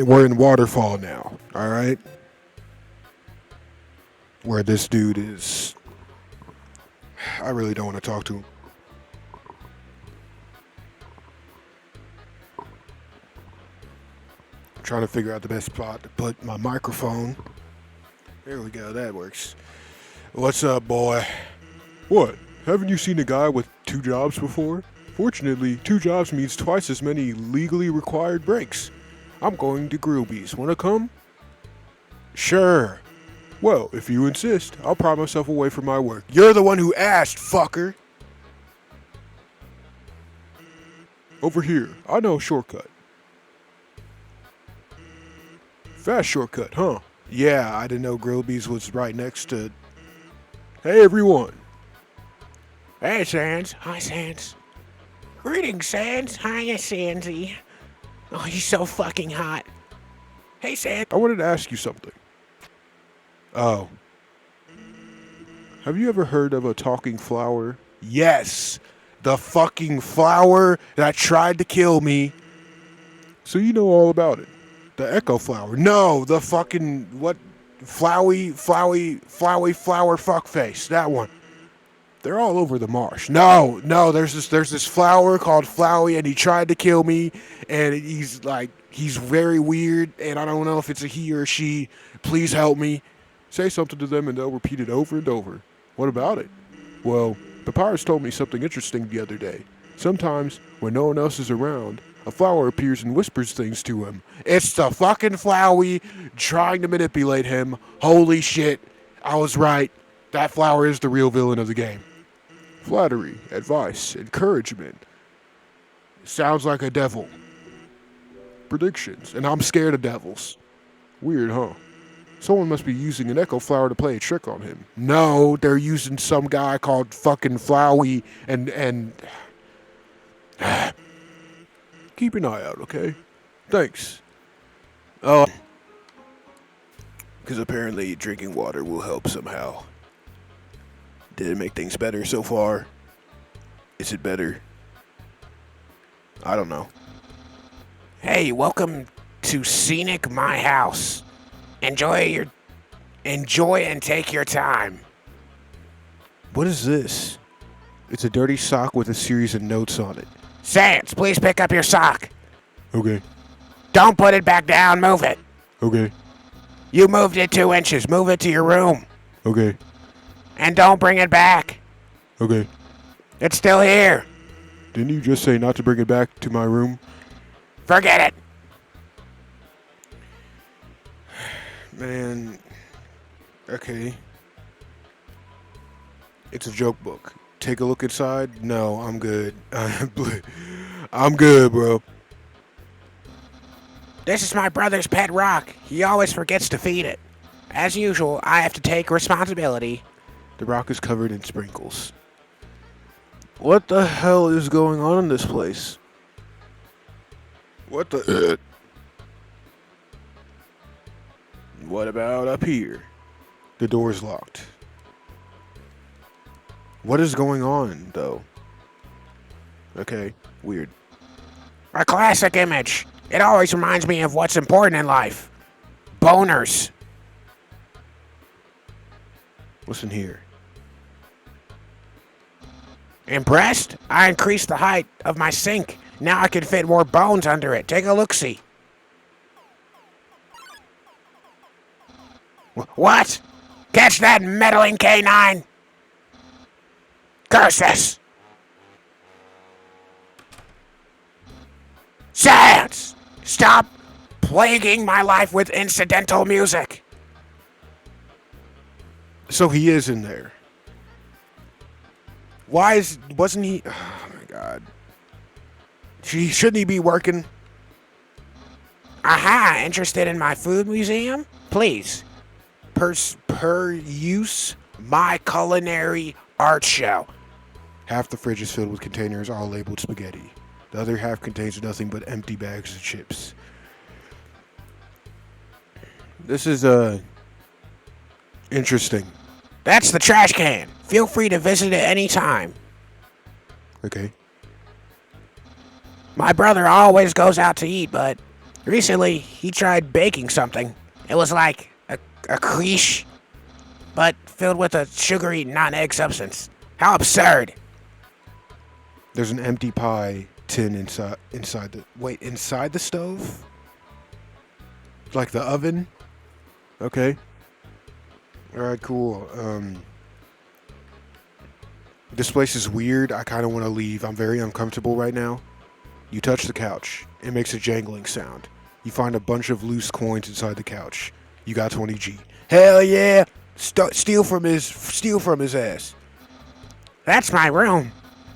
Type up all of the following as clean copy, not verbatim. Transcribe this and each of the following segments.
We're in Waterfall now, alright? Where this dude is. I really don't want to talk to him. I'm trying to figure out the best spot to put my microphone. There we go, that works. What's up, boy? What? Haven't you seen a guy with 2 jobs before? Fortunately, 2 jobs means twice as many legally required breaks. I'm going to Grillby's. Wanna come? Sure. Well, if you insist, I'll pry myself away from my work. You're the one who asked, fucker! Over here. I know a shortcut. Fast shortcut, huh? Yeah, I didn't know Grillby's was right next to... Hey, everyone. Hey, Sans. Hi, Sans. Greetings, Sans. Hiya, Sansy. Oh, he's so fucking hot. Hey, Sans. I wanted to ask you something. Oh. Have you ever heard of a talking flower? Yes! The fucking flower that tried to kill me. So you know all about it. The echo flower. No, the fucking, what? Flowy flower fuckface. That one. They're all over the marsh. No, there's this flower called Flowey, and he tried to kill me, and he's very weird, and I don't know if it's a he or a she. Please help me. Say something to them, and they'll repeat it over and over. What about it? Well, Papyrus told me something interesting the other day. Sometimes, when no one else is around, a flower appears and whispers things to him. It's the fucking Flowey trying to manipulate him. Holy shit. I was right. That flower is the real villain of the game. Flattery, advice, encouragement. Sounds like a devil. Predictions, and I'm scared of devils. Weird, huh? Someone must be using an echo flower to play a trick on him. No, they're using some guy called fucking Flowey and keep an eye out, okay? Thanks. Oh, because apparently drinking water will help somehow. Did it make things better so far? Is it better? I don't know. Hey, welcome to Scenic My House. Enjoy and take your time. What is this? It's a dirty sock with a series of notes on it. Sans, please pick up your sock. Okay. Don't put it back down. Move it. Okay. You moved it 2 inches. Move it to your room. Okay. And don't bring it back. Okay. It's still here. Didn't you just say not to bring it back to my room? Forget it. Man. Okay. It's a joke book. Take a look inside. No, I'm good. I'm good, bro. This is my brother's pet rock. He always forgets to feed it. As usual, I have to take responsibility. The rock is covered in sprinkles. What the hell is going on in this place? What the... What about up here? The door's locked. What is going on, though? Okay, weird. A classic image. It always reminds me of what's important in life. Boners. Listen here. Impressed? I increased the height of my sink. Now I can fit more bones under it. Take a look-see. What? Catch that meddling canine! Curse this! Sans! Stop plaguing my life with incidental music! So he is in there. Wasn't he... Oh my god. Shouldn't he be working? Aha! Interested in my food museum? Please. Per use? My culinary art show. Half the fridge is filled with containers all labeled spaghetti. The other half contains nothing but empty bags of chips. This is, interesting. That's the trash can. Feel free to visit it anytime. Okay. My brother always goes out to eat, but Recently, he tried baking something. It was like a quiche, but filled with a sugary, non-egg substance. How absurd! There's an empty pie tin inside the stove? Like the oven? Okay. Alright, cool. This place is weird. I kind of want to leave. I'm very uncomfortable right now. You touch the couch. It makes a jangling sound. You find a bunch of loose coins inside the couch. You got 20G. Hell yeah! Steal from his ass. That's my room.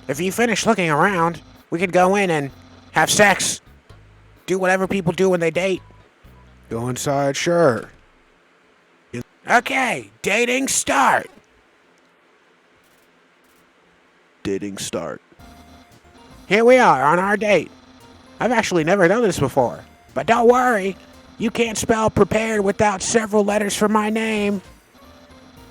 If you finish looking around, we could go in and have sex. Do whatever people do when they date. Go inside, sure. Okay, dating start. Dating start. Here we are on our date. I've actually never done this before. But don't worry, you can't spell prepared without several letters from my name.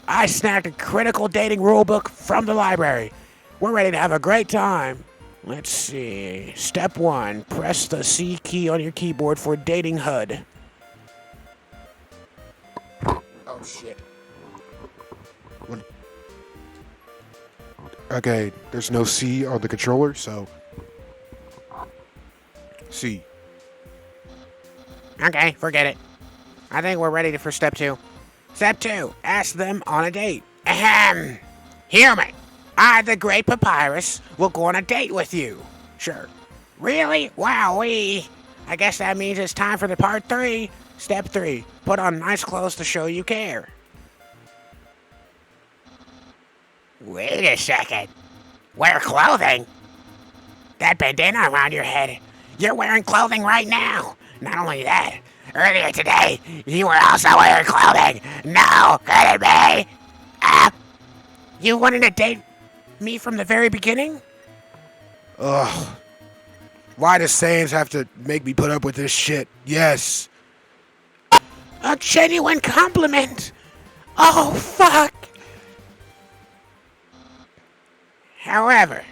I snagged a critical dating rulebook from the library. We're ready to have a great time. Let's see. Step 1. Press the C key on your keyboard for dating HUD. Oh, shit. Okay, there's no C on the controller, so... C. Okay, forget it. I think we're ready for step 2. Step 2. Ask them on a date. Ahem. Human, I, the Great Papyrus, will go on a date with you. Sure. Really? Wowee. I guess that means it's time for the part 3. Step 3. Put on nice clothes to show you care. Wait a second. Wear clothing? That bandana around your head. You're wearing clothing right now. Not only that, earlier today, you were also wearing clothing. No, could it be? You wanted to date me from the very beginning? Ugh. Why does Sans have to make me put up with this shit? Yes. A genuine compliment. Oh, fuck. However,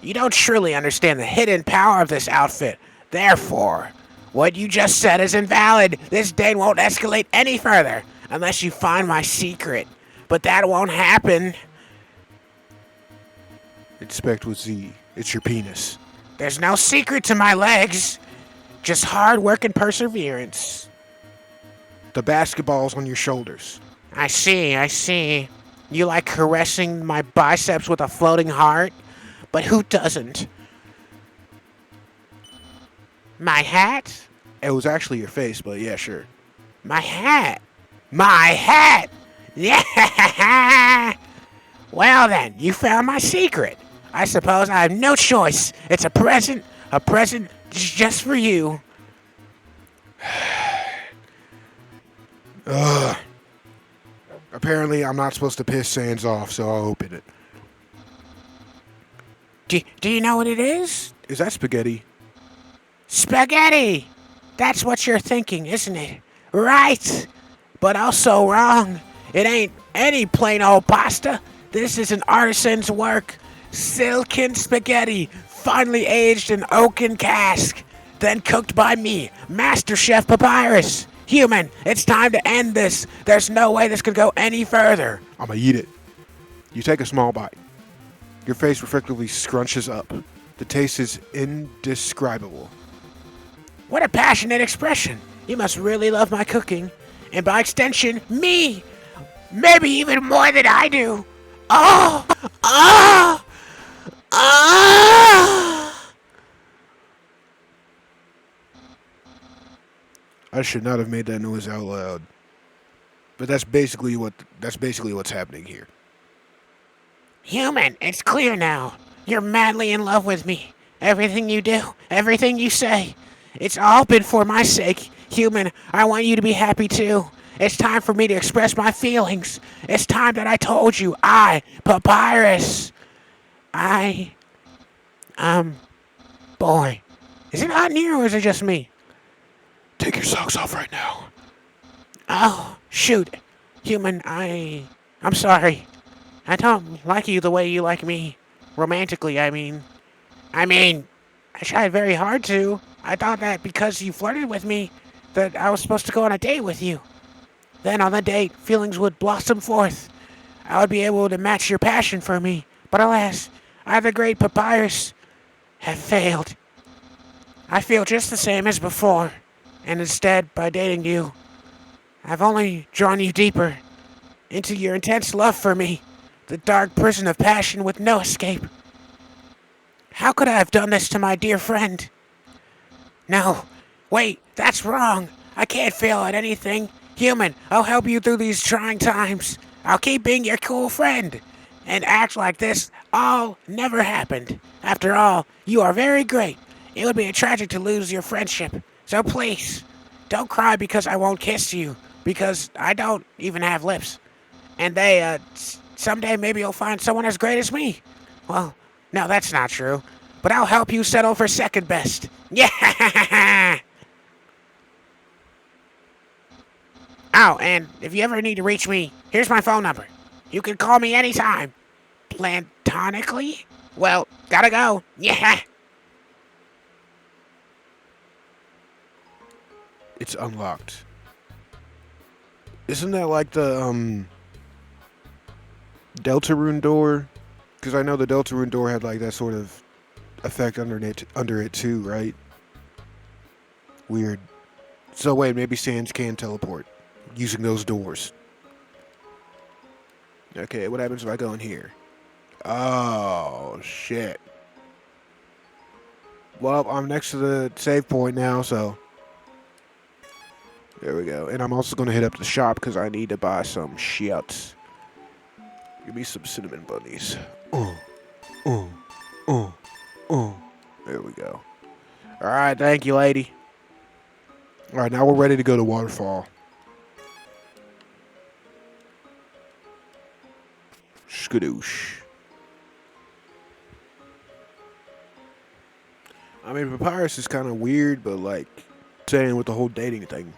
you don't truly understand the hidden power of this outfit. Therefore, what you just said is invalid. This date won't escalate any further unless you find my secret. But that won't happen. Inspect with Z. It's your penis. There's no secret to my legs. Just hard work and perseverance. The basketball's on your shoulders. I see. You like caressing my biceps with a floating heart? But who doesn't? My hat? It was actually your face, but yeah, sure. My hat! My hat! Yeah! Well then, you found my secret. I suppose I have no choice. It's a present just for you. Ugh. Apparently, I'm not supposed to piss Sans off, so I'll open it. Do you know what it is? Is that spaghetti? Spaghetti! That's what you're thinking, isn't it? Right! But also wrong. It ain't any plain old pasta. This is an artisan's work. Silken spaghetti, finely aged in oaken cask. Then cooked by me, Master Chef Papyrus. Human, it's time to end this. There's no way this could go any further. I'ma eat it. You take a small bite. Your face reflectively scrunches up. The taste is indescribable. What a passionate expression. You must really love my cooking. And by extension, me. Maybe even more than I do. Oh! Oh! Oh! I should not have made that noise out loud. But that's basically what's happening here. Human, it's clear now. You're madly in love with me. Everything you do, everything you say. It's all been for my sake. Human, I want you to be happy too. It's time for me to express my feelings. It's time that I told you, Papyrus. Boy. Is it hot in here or is it just me? Take your socks off right now. Oh, shoot. Human, I'm sorry. I don't like you the way you like me. Romantically, I mean. I tried very hard to. I thought that because you flirted with me, that I was supposed to go on a date with you. Then on the date, feelings would blossom forth. I would be able to match your passion for me. But alas, I, the great Papyrus, have failed. I feel just the same as before. And instead, by dating you, I've only drawn you deeper into your intense love for me, the dark prison of passion with no escape. How could I have done this to my dear friend? No, wait, that's wrong. I can't fail at anything. Human, I'll help you through these trying times. I'll keep being your cool friend and act like this all never happened. After all, you are very great. It would be tragic to lose your friendship. So please, don't cry because I won't kiss you, because I don't even have lips. And someday maybe you'll find someone as great as me. Well, no, that's not true. But I'll help you settle for second best. Yeah! Oh, and if you ever need to reach me, here's my phone number. You can call me anytime. Platonically? Well, gotta go. Yeah! It's unlocked. Isn't that like the Deltarune door? Because I know the Deltarune door had like that sort of effect under it too, right? Weird. So wait, maybe Sans can teleport using those doors. Okay, what happens if I go in here? Oh shit. Well, I'm next to the save point now, so there we go. And I'm also going to hit up the shop because I need to buy some shit. Give me some cinnamon bunnies. Uh, uh, There we go. All right, thank you, lady. All right, now we're ready to go to Waterfall. Skadoosh. I mean, Papyrus is kind of weird, but like saying with the whole dating thing,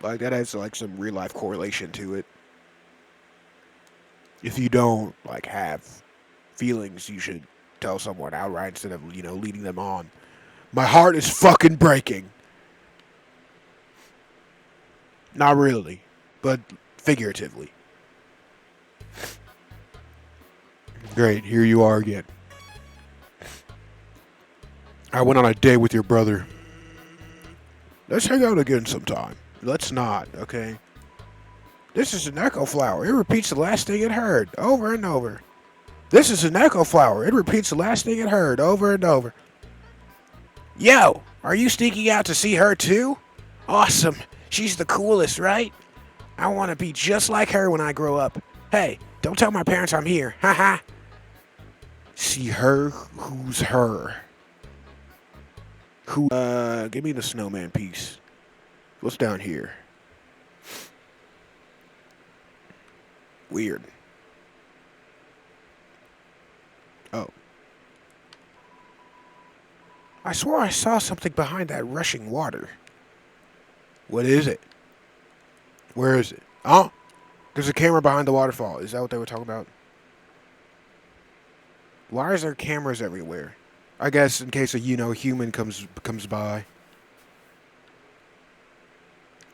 like that has like some real life correlation to it. If you don't like have feelings, you should tell someone outright instead of leading them on. My heart is fucking breaking. Not really, but figuratively. Great, here you are again. I went on a date with your brother. Let's hang out again sometime. Let's not, okay? This is an echo flower. It repeats the last thing it heard over and over. This is an echo flower. It repeats the last thing it heard over and over. Yo, are you sneaking out to see her too? Awesome. She's the coolest, right? I want to be just like her when I grow up. Hey, don't tell my parents I'm here. Haha. See her? Who's her? Give me the snowman piece. What's down here? Weird. Oh. I swore I saw something behind that rushing water. What is it? Where is it? Oh, there's a camera behind the waterfall. Is that what they were talking about? Why is there cameras everywhere? I guess in case a human comes by.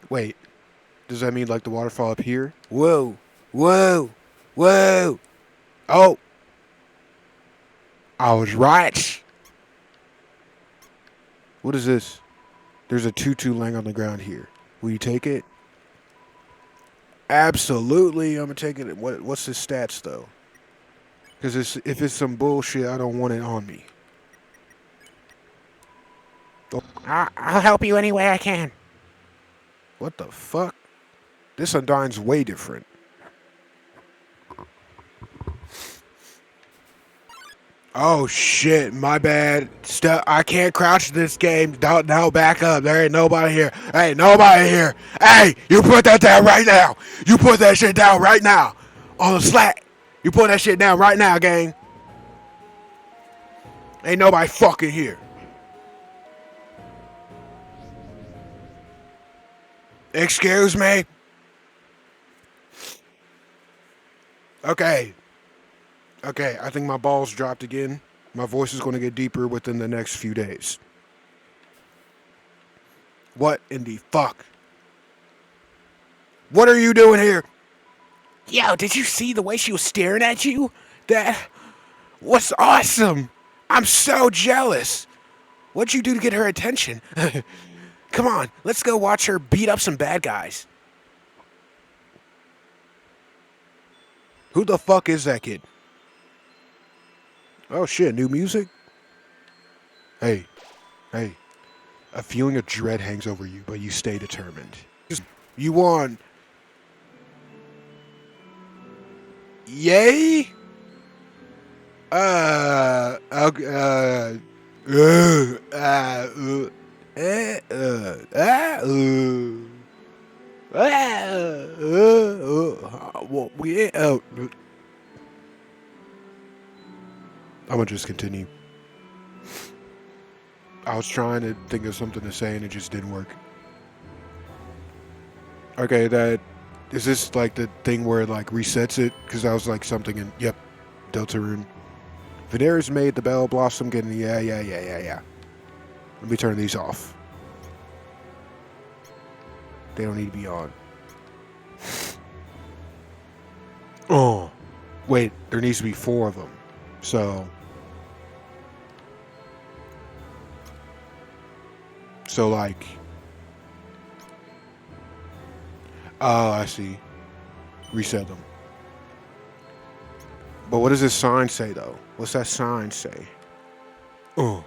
Wait, does that mean like the waterfall up here? Whoa, whoa, whoa! Oh, I was right. What is this? There's a tutu laying on the ground here. Will you take it? Absolutely, I'm gonna take it. What's his stats though? Because if it's some bullshit, I don't want it on me. I'll help you any way I can. What the fuck? This Undyne's way different. Oh shit, my bad. I can't crouch in this game. Don't, no, back up. There ain't nobody here. Hey, nobody here. Hey, you put that down right now. You put that shit down right now. On the Slack. You put that shit down right now, gang. Ain't nobody fucking here. Excuse me? Okay. Okay, I think my balls dropped again. My voice is going to get deeper within the next few days. What in the fuck? What are you doing here? Yo, did you see the way she was staring at you? That was awesome. I'm so jealous. What'd you do to get her attention? Come on, let's go watch her beat up some bad guys. Who the fuck is that kid? Oh shit, new music? Hey. A feeling of dread hangs over you, but you stay determined. You won. Yay? I'm gonna just continue. I was trying to think of something to say and it just didn't work. Okay, that is this like the thing where it like resets it? Because that was like something in Deltarune. Veneris made the Bell Blossom getting yeah. Let me turn these off. They don't need to be on. Oh, wait, there needs to be 4 of them. So like, oh, I see. Reset them. But what does this sign say, though? What's that sign say? Oh.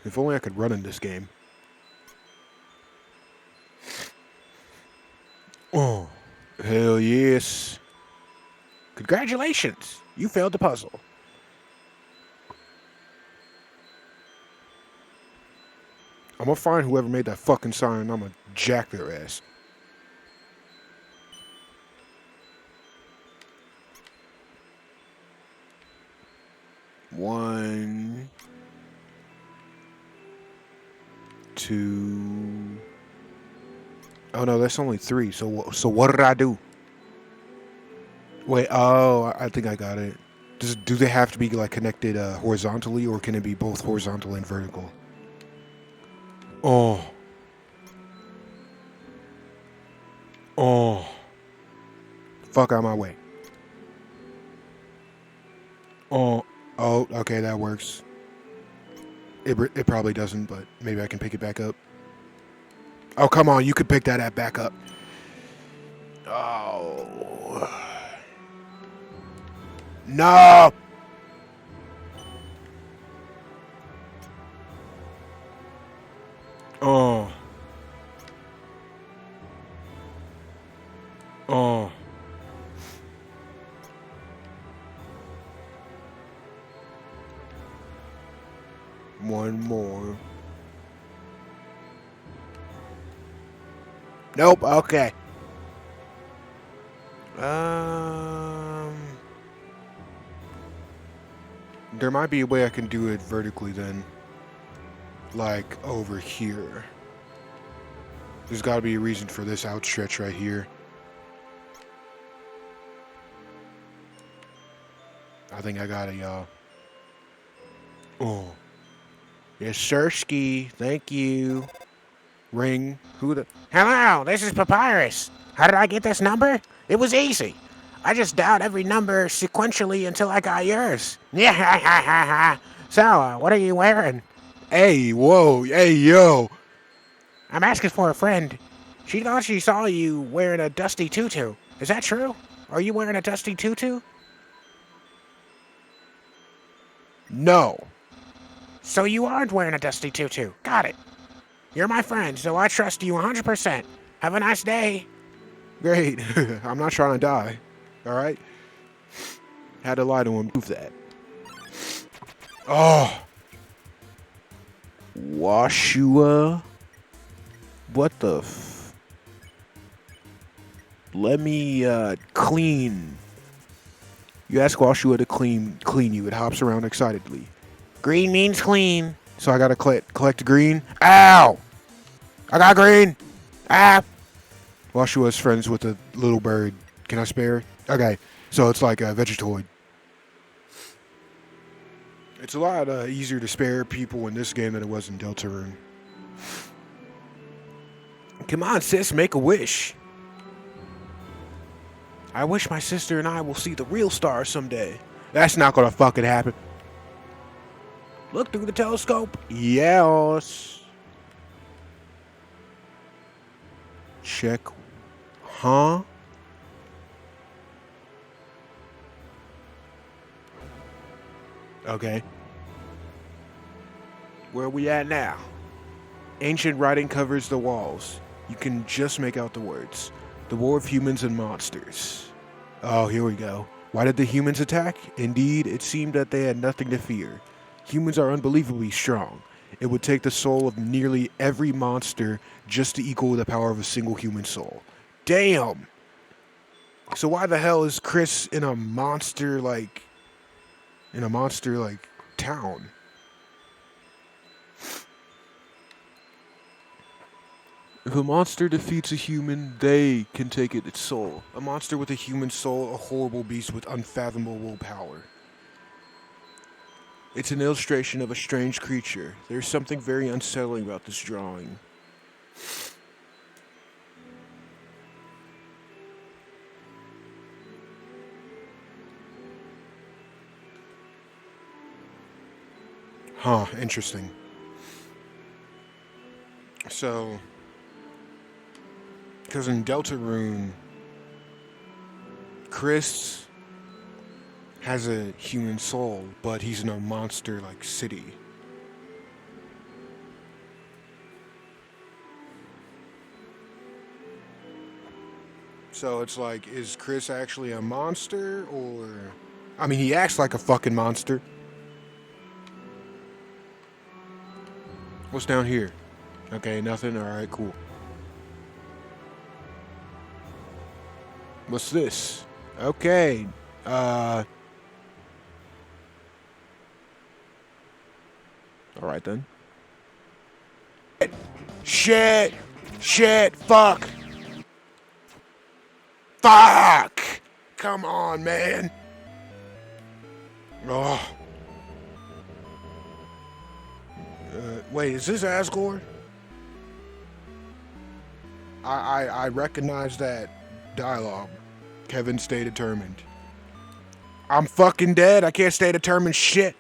If only I could run in this game. Oh. Hell yes. Congratulations, you failed the puzzle. I'm gonna find whoever made that fucking sign and I'm gonna jack their ass. One, 2. Oh no, that's only 3. So what did I do? Wait, oh, I think I got it. Do they have to be like connected horizontally, or can it be both horizontal and vertical? Oh. Fuck out my way. Oh, okay, that works. It probably doesn't, but maybe I can pick it back up. Oh, come on, you could pick that back up. Oh. No! Oh. One more. Nope, okay. There might be a way I can do it vertically then. Like over here. There's gotta be a reason for this outstretch right here. I think I got it, y'all. Oh. Yes, sirski. Thank you. Ring. Who the... Hello, this is Papyrus. How did I get this number? It was easy. I just dialed every number sequentially until I got yours. Yeah, So, what are you wearing? Hey, whoa. Hey, yo. I'm asking for a friend. She thought she saw you wearing a dusty tutu. Is that true? Are you wearing a dusty tutu? No. So you aren't wearing a dusty tutu. Got it. You're my friend, so I trust you 100%. Have a nice day. Great. I'm not trying to die. Alright? Had to lie to him. Prove that. Oh. Washua? What the f... Let me, clean. You ask Washua to clean you. It hops around excitedly. Green means clean. So I gotta collect green. Ow! I got green. Ah. While she was friends with a little bird. Can I spare? Okay, so it's like a Vegetoid. It's a lot easier to spare people in this game than it was in Deltarune. Come on, sis, make a wish. I wish my sister and I will see the real stars someday. That's not gonna fucking happen. Look through the telescope. Yes. Check. Huh? Okay. Where are we at now? Ancient writing covers the walls. You can just make out the words. The war of humans and monsters. Oh, here we go. Why did the humans attack? Indeed, it seemed that they had nothing to fear. Humans are unbelievably strong. It would take the soul of nearly every monster just to equal the power of a single human soul. Damn! So why the hell is Chris in a monster, like, town? If a monster defeats a human, they can take it its soul. A monster with a human soul, a horrible beast with unfathomable power. It's an illustration of a strange creature. There's something very unsettling about this drawing. Huh, interesting. So, because in Deltarune, Chris has a human soul, but he's in a monster-like city. So it's like, is Chris actually a monster, or... I mean, he acts like a fucking monster. What's down here? Okay, nothing? Alright, cool. What's this? Okay, alright then. Shit! Shit! Fuck! Fuck! Come on, man! Oh. Wait, is this Asgore? I recognize that dialogue. Kevin, stay determined. I'm fucking dead. I can't stay determined shit.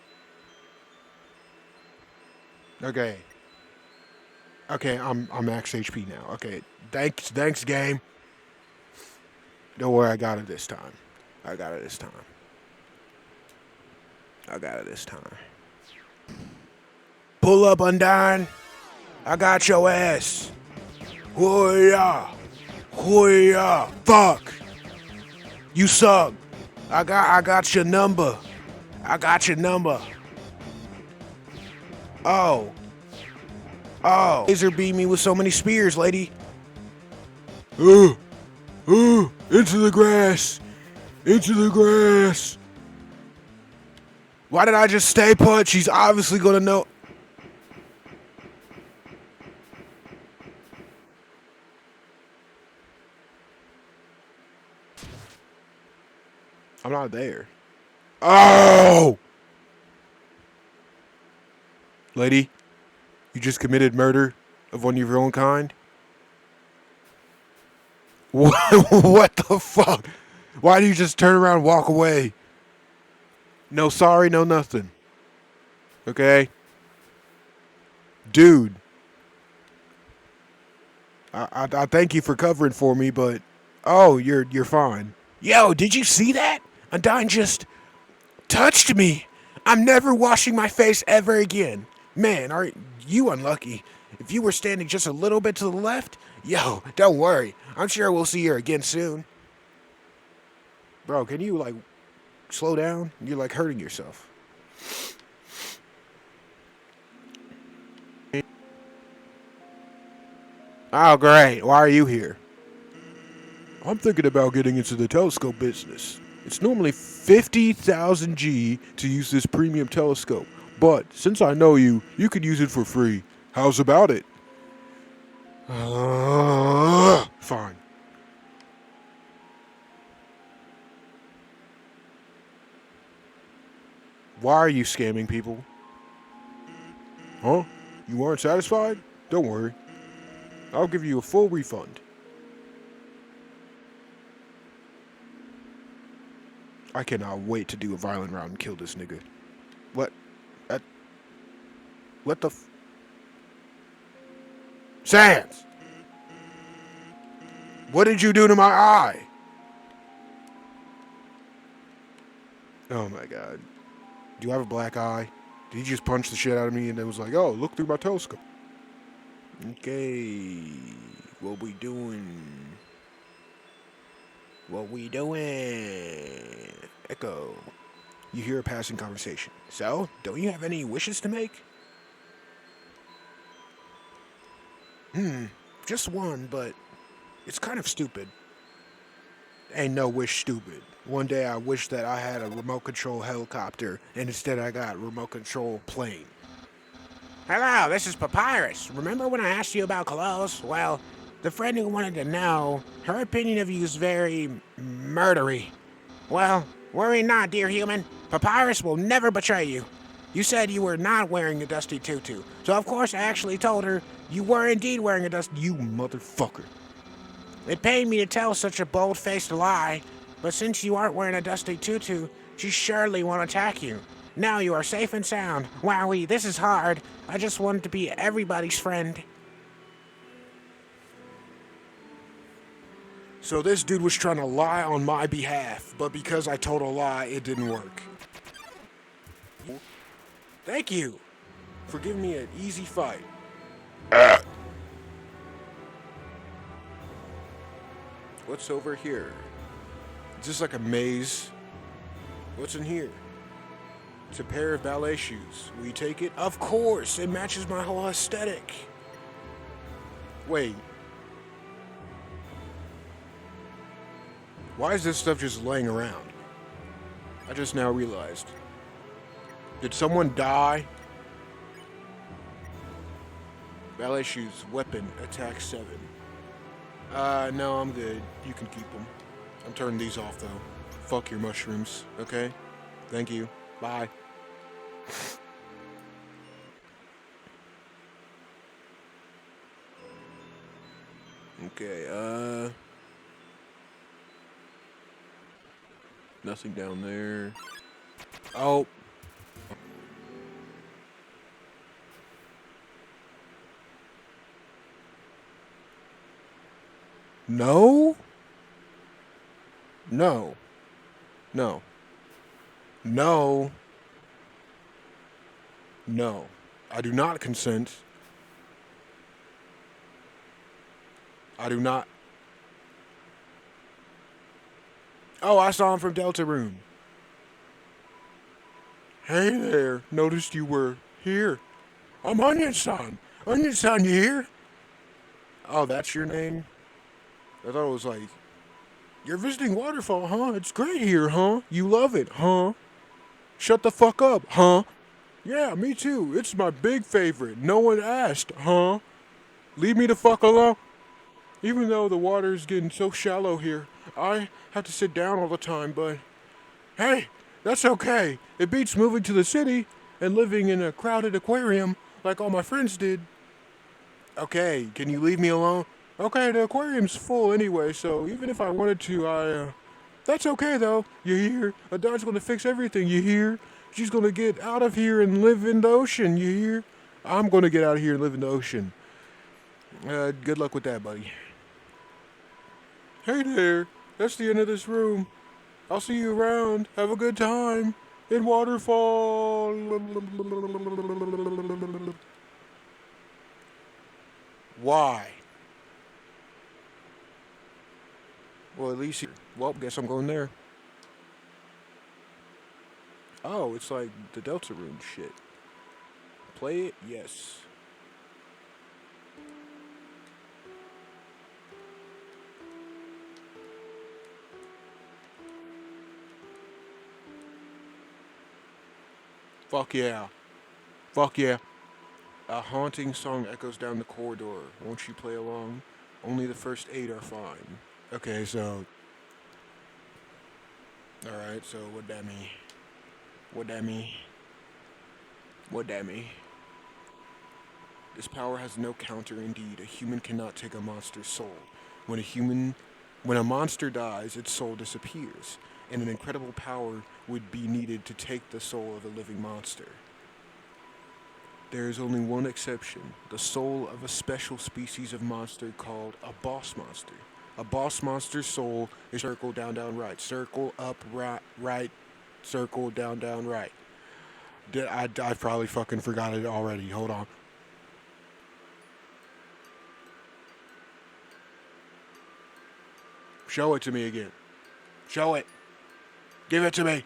Okay. Okay, I'm max HP now. Okay, thanks game. Don't worry, I got it this time. I got it this time. I got it this time. Pull up, Undyne. I got your ass. Hoo-yah. Hoo-yah. Fuck. You suck. I got your number. I got your number. Oh. Oh. Laser beam me with so many spears, lady. Into the grass. Into the grass. Why did I just stay put? She's obviously gonna know. I'm not there. Oh! Lady, you just committed murder of one of your own kind? What the fuck? Why do you just turn around and walk away? No sorry, no nothing. Okay? Dude. I thank you for covering for me, but... Oh, you're fine. Yo, did you see that? Undyne just touched me. I'm never washing my face ever again. Man, are you unlucky. If you were standing just a little bit to the left, yo, don't worry. I'm sure we'll see her again soon. Bro, can you, like, slow down? You're, like, hurting yourself. Oh, great. Why are you here? I'm thinking about getting into the telescope business. It's normally 50,000 G to use this premium telescope, but since I know you, you could use it for free. How's about it? Fine. Why are you scamming people? Huh? You weren't satisfied? Don't worry. I'll give you a full refund. I cannot wait to do a violent round and kill this nigga. What? Uh, what the Sans! What did you do to my eye? Oh my god. Do you have a black eye? Did you just punch the shit out of me and then was like, oh, look through my telescope? Okay. What we doing? What we doing? Echo. You hear a passing conversation. So, don't you have any wishes to make? Just one, but it's kind of stupid. Ain't no wish stupid. One day I wish that I had a remote control helicopter, and instead I got a remote control plane. Hello, this is Papyrus. Remember when I asked you about clothes? Well, the friend who wanted to know, her opinion of you is very murdery. Well, worry not, dear human. Papyrus will never betray you. You said you were not wearing a dusty tutu, so of course I actually told her you were indeed wearing a dusty. You motherfucker. It pained me to tell such a bold-faced lie, but since you aren't wearing a dusty tutu, she surely won't attack you. Now you are safe and sound. Wowie, this is hard. I just wanted to be everybody's friend. So this dude was trying to lie on my behalf, but because I told a lie, it didn't work. Thank you for giving me an easy fight. What's over here? Is this like a maze? What's in here? It's a pair of ballet shoes. Will you take it? Of course! It matches my whole aesthetic. Wait. Why is this stuff just laying around? I just now realized. Did someone die? Ballet shoes, weapon, attack 7. No, I'm good. You can keep them. I'm turning these off, though. Fuck your mushrooms, okay? Thank you. Bye. Okay, nothing down there. Oh. No? No. No. No. No. I do not consent. I do not. Oh, I saw him from Delta Room. Hey there. Noticed you were here. I'm Onion-san. Onion-san, you here? Oh, that's your name? I thought it was like, you're visiting Waterfall, huh? It's great here, huh? You love it, huh? Shut the fuck up, huh? Yeah, me too. It's my big favorite. No one asked, huh? Leave me the fuck alone. Even though the water is getting so shallow here, I have to sit down all the time, but hey, that's okay. It beats moving to the city and living in a crowded aquarium like all my friends did. Okay, can you leave me alone? Okay, the aquarium's full anyway, so even if I wanted to, that's okay though. You hear? Adon's gonna fix everything, you hear? She's gonna get out of here and live in the ocean, you hear? I'm gonna get out of here and live in the ocean. Good luck with that, buddy. Hey there, that's the end of this room. I'll see you around. Have a good time. In Waterfall. Why? Well, at least well, guess I'm going there. Oh, it's like the Delta Room shit. Play it? Yes. Fuck yeah. Fuck yeah. A haunting song echoes down the corridor. Won't you play along? Only the first 8 are fine. Okay, so. Alright, so what that mean? What that mean? What that mean? This power has no counter indeed. A human cannot take a monster's soul. When a monster dies, its soul disappears, and an incredible power would be needed to take the soul of a living monster. There is only one exception, the soul of a special species of monster called a boss monster. A boss monster's soul is circle down, down, right. Circle up, right, right. Circle down, down, right. I probably fucking forgot it already. Hold on. Show it to me again. Show it. Give it to me.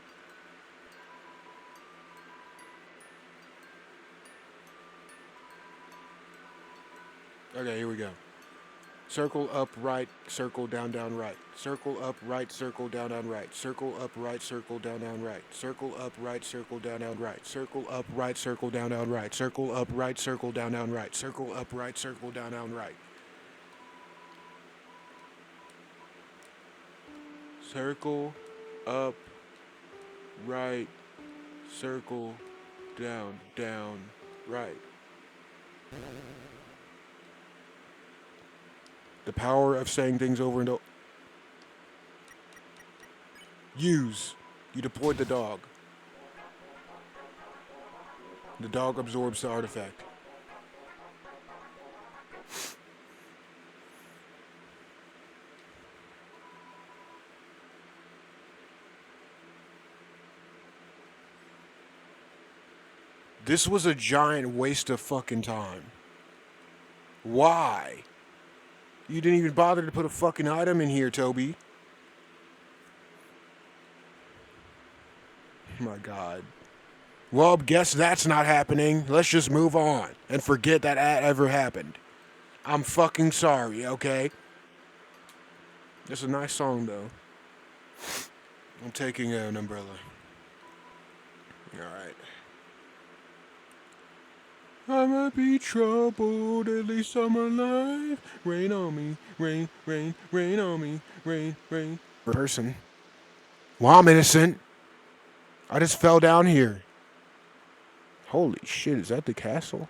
Okay, here we go. Circle up, right, circle down, down, right. Circle up, right, circle down, down, right. Circle up, right, circle down, down, right. Circle up, right, circle down, down, right. Circle up, right, circle down, down, right. Circle up, right, circle down, down, right. Circle up, right, circle down, down, right. Circle up, right, circle down, down, right. The power of saying things over and over. Use. You deployed the dog. The dog absorbs the artifact. This was a giant waste of fucking time. Why? You didn't even bother to put a fucking item in here, Toby. My God. Well, guess that's not happening. Let's just move on and forget that ever happened. I'm fucking sorry, okay? It's a nice song, though. I'm taking an umbrella. Alright. I might be troubled, at least I'm alive. Rain on me, rain, rain, rain on me, rain, rain. Person. Well, I'm innocent. I just fell down here. Holy shit, is that the castle?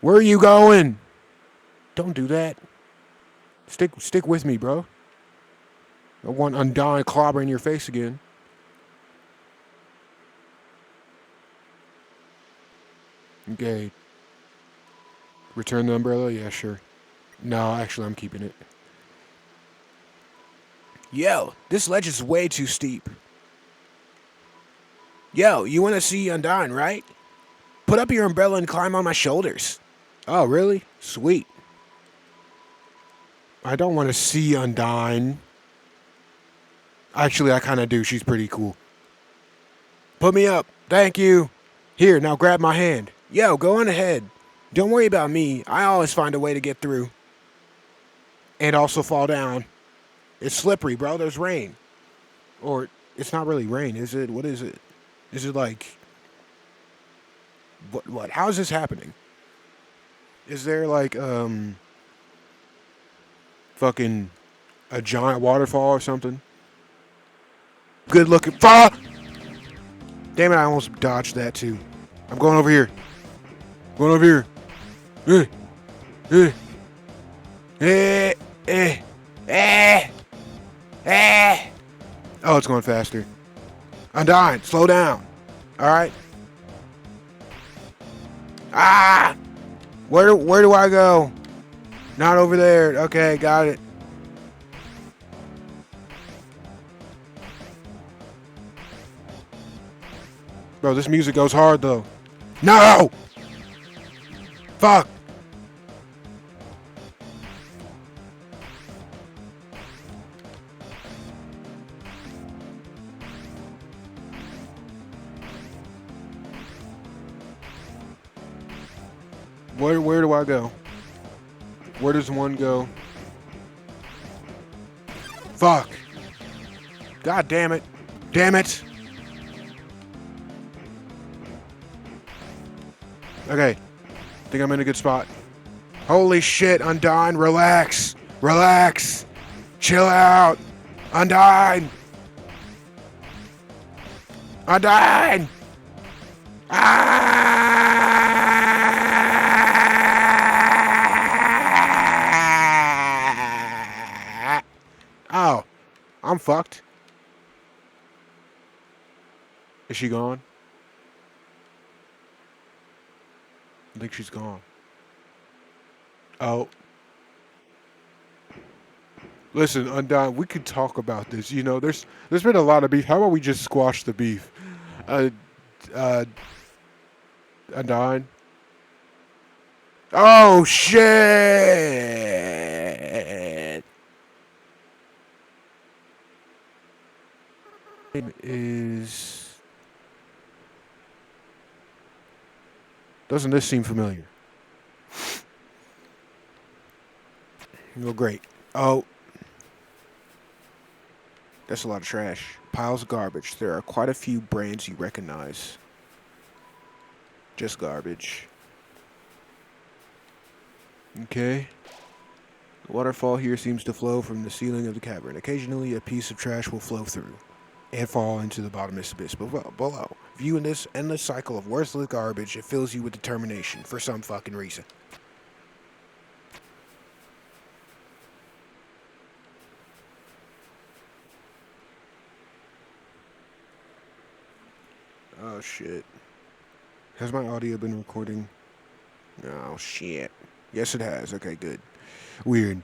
Where are you going? Don't do that. Stick with me, bro. I want undying clobber in your face again. Okay. Return the umbrella? Yeah, sure. No, actually, I'm keeping it. Yo, this ledge is way too steep. Yo, you want to see Undyne, right? Put up your umbrella and climb on my shoulders. Oh, really? Sweet. I don't want to see Undyne. Actually, I kind of do. She's pretty cool. Put me up. Thank you. Here, now grab my hand. Yo, go on ahead. Don't worry about me. I always find a way to get through. And also fall down. It's slippery, bro. There's rain. Or, it's not really rain, is it? What is it? Is it like... What? How is this happening? Is there like, fucking a giant waterfall or something? Good looking... Fuck! Damn it, I almost dodged that too. I'm going over here. Going over here. Oh, it's going faster. I'm dying. Slow down. Alright. Ah! Where do I go? Not over there. Okay, got it. Bro, this music goes hard though. No! Fuck! Where do I go? Where does one go? Fuck! God damn it! Damn it! Okay. Think I'm in a good spot. Holy shit, Undyne, relax. Relax. Chill out. Undyne. Undyne. Ah! Oh, I'm fucked. Is she gone? I think she's gone. Oh. Listen, Undyne, we could talk about this. You know, there's been a lot of beef. How about we just squash the beef? Uh, uh, Undyne. Oh shit! Name is. Doesn't this seem familiar? Well, great. Oh, that's a lot of trash. Piles of garbage. There are quite a few brands you recognize. Just garbage. Okay. The waterfall here seems to flow from the ceiling of the cavern. Occasionally, a piece of trash will flow through and fall into the bottomless abyss below. Viewing this endless cycle of worthless garbage, it fills you with determination for some fucking reason. Oh shit. Has my audio been recording? Oh shit. Yes, it has. Okay, good. Weird.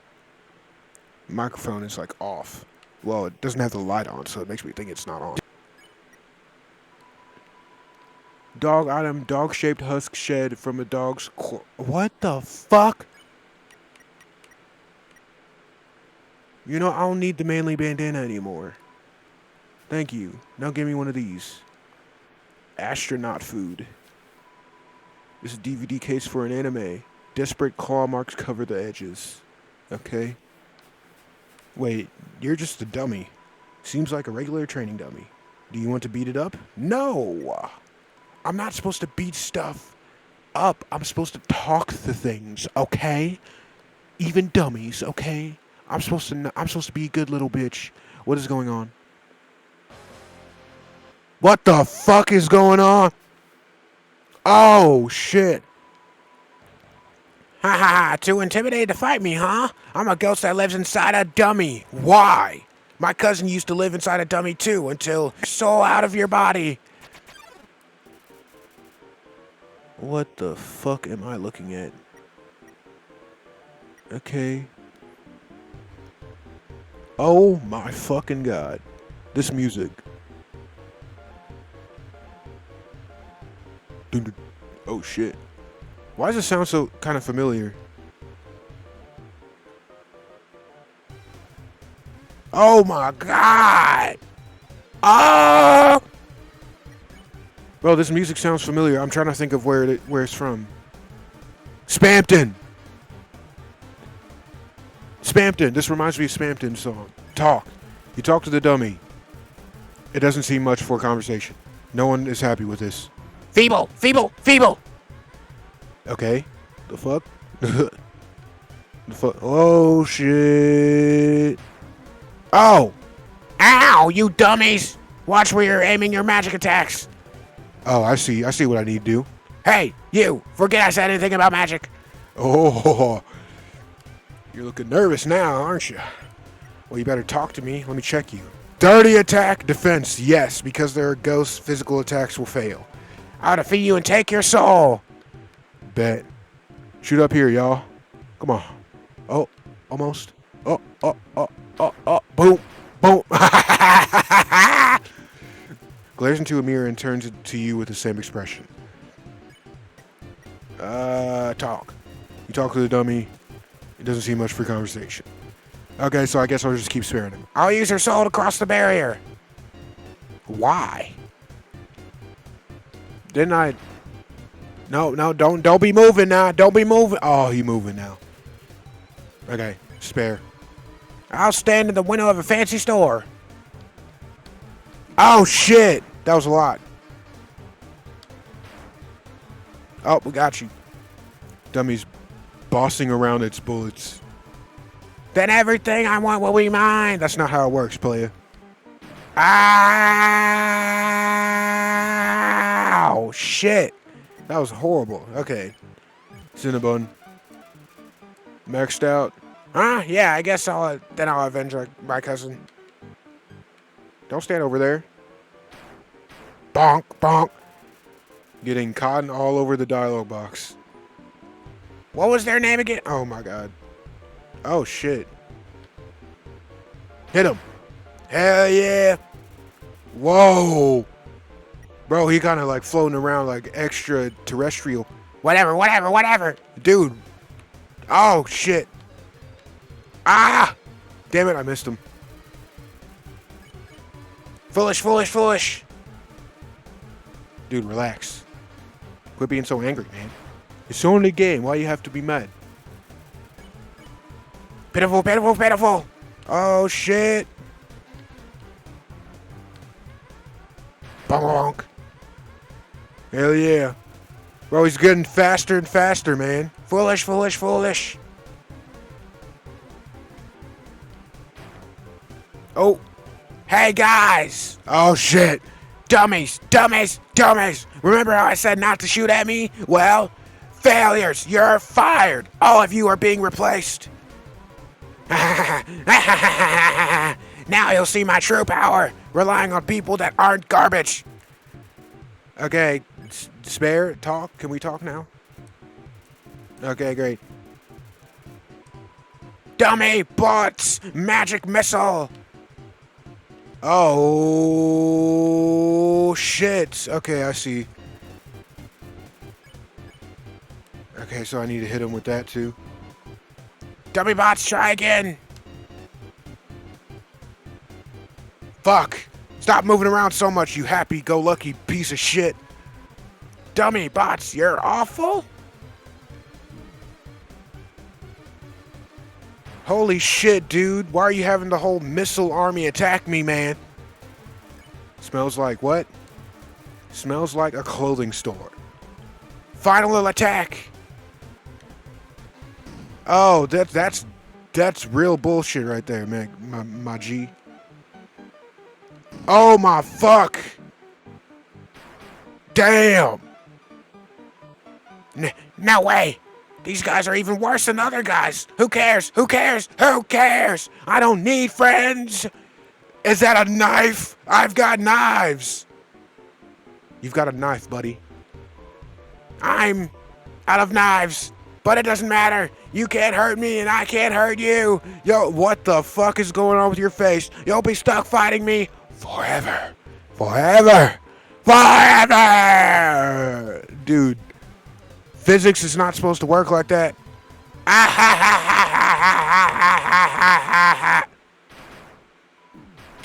Microphone is like off. Well, it doesn't have the light on, so it makes me think it's not on. Dog item, dog-shaped husk shed from a dog's what the fuck? You know, I don't need the manly bandana anymore. Thank you. Now give me one of these. Astronaut food. This is a DVD case for an anime. Desperate claw marks cover the edges. Okay. Wait, you're just a dummy. Seems like a regular training dummy. Do you want to beat it up? No! I'm not supposed to beat stuff up. I'm supposed to talk to things, okay? Even dummies, okay? I'm supposed to be a good little bitch. What is going on? What the fuck is going on? Oh shit. Ha ha ha, too intimidated to fight me, huh? I'm a ghost that lives inside a dummy. Why? My cousin used to live inside a dummy too until soul out of your body. What the fuck am I looking at? Okay. Oh my fucking god. This music. Oh shit. Why does it sound so kind of familiar? Oh my god! Oh! Bro, this music sounds familiar. I'm trying to think of where it's from. Spampton! Spampton. This reminds me of Spampton's song. Talk. You talk to the dummy. It doesn't seem much for a conversation. No one is happy with this. Feeble, feeble, feeble. Okay. The fuck? The fuck? Oh shit. Oh! Ow, you dummies! Watch where you're aiming your magic attacks. Oh, I see. I see what I need to do. Hey, you! Forget I said anything about magic. Oh, you're looking nervous now, aren't you? Well, you better talk to me. Let me check you. Dirty attack, defense, yes. Because there are ghosts, physical attacks will fail. I'll defeat you and take your soul. Bet. Shoot up here, y'all. Come on. Oh, almost. Oh. Boom. Boom. Glares into a mirror and turns it to you with the same expression. Talk. You talk to the dummy. It doesn't seem much for conversation. Okay, so I guess I'll just keep sparing him. I'll use her soul to cross the barrier. Why? Didn't I? No, don't be moving now. Don't be moving. Oh, he moving now. Okay, spare. I'll stand in the window of a fancy store. Oh shit, that was a lot. Oh, we got you. Dummy's bossing around its bullets. Then everything I want will be mine. That's not how it works, player. Ow! Shit. That was horrible. Okay. Cinnabon. Maxed out. Huh? Yeah, I guess I'll avenge my cousin. Don't stand over there. Bonk, bonk. Getting cotton all over the dialogue box. What was their name again? Oh my god. Oh shit. Hit him. Hell yeah. Whoa. Bro, he kind of like floating around like extraterrestrial. Whatever. Dude. Oh shit. Ah! Damn it, I missed him. Foolish. Dude, relax. Quit being so angry, man. It's only a game. Why you have to be mad? Pitiful. Oh shit. Bonk. Hell yeah. Bro, he's getting faster and faster, man. Foolish. Oh. Hey guys. Oh shit. Dummies. Remember how I said not to shoot at me? Well, failures. You're fired. All of you are being replaced. Now you'll see my true power, relying on people that aren't garbage. Okay. Spare, talk. Can we talk now? Okay, great. Dummy butts. Magic missile. Oh shit. Okay, I see. Okay, so I need to hit him with that too. Dummy bots, try again. Fuck. Stop moving around so much, you happy-go-lucky piece of shit. Dummy bots, you're awful. Holy shit, dude. Why are you having the whole missile army attack me, man? Smells like what? Smells like a clothing store. Final attack. Oh, that's real bullshit right there, man. My G. Oh my fuck. Damn. No way. These guys are even worse than other guys. Who cares? I don't need friends. Is that a knife? I've got knives. You've got a knife, buddy. I'm out of knives, but it doesn't matter. You can't hurt me and I can't hurt you. Yo, what the fuck is going on with your face? You'll be stuck fighting me forever. Dude, physics is not supposed to work like that.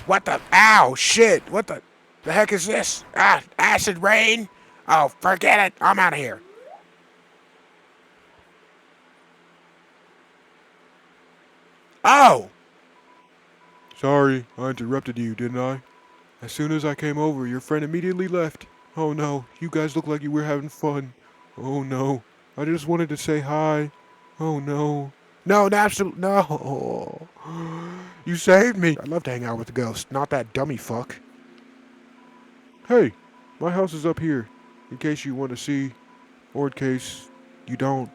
What the? Ow, shit. What the heck is this? Acid rain? Oh, forget it. I'm out of here. Oh! Sorry, I interrupted you, didn't I? As soon as I came over, your friend immediately left. Oh no, you guys look like you were having fun. Oh no, I just wanted to say hi. Oh no. No, absolutely no. You saved me. I'd love to hang out with a ghost, not that dummy fuck. Hey, my house is up here, in case you want to see, or in case you don't.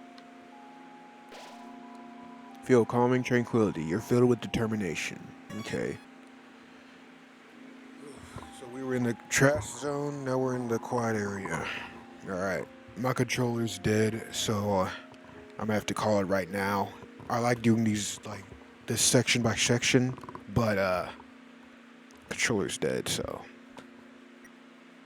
Feel calming tranquility. You're filled with determination. Okay. So we were in the trash zone, now we're in the quiet area. Alright. My controller's dead, so I'm gonna have to call it right now. I like doing these, this section by section, but controller's dead, so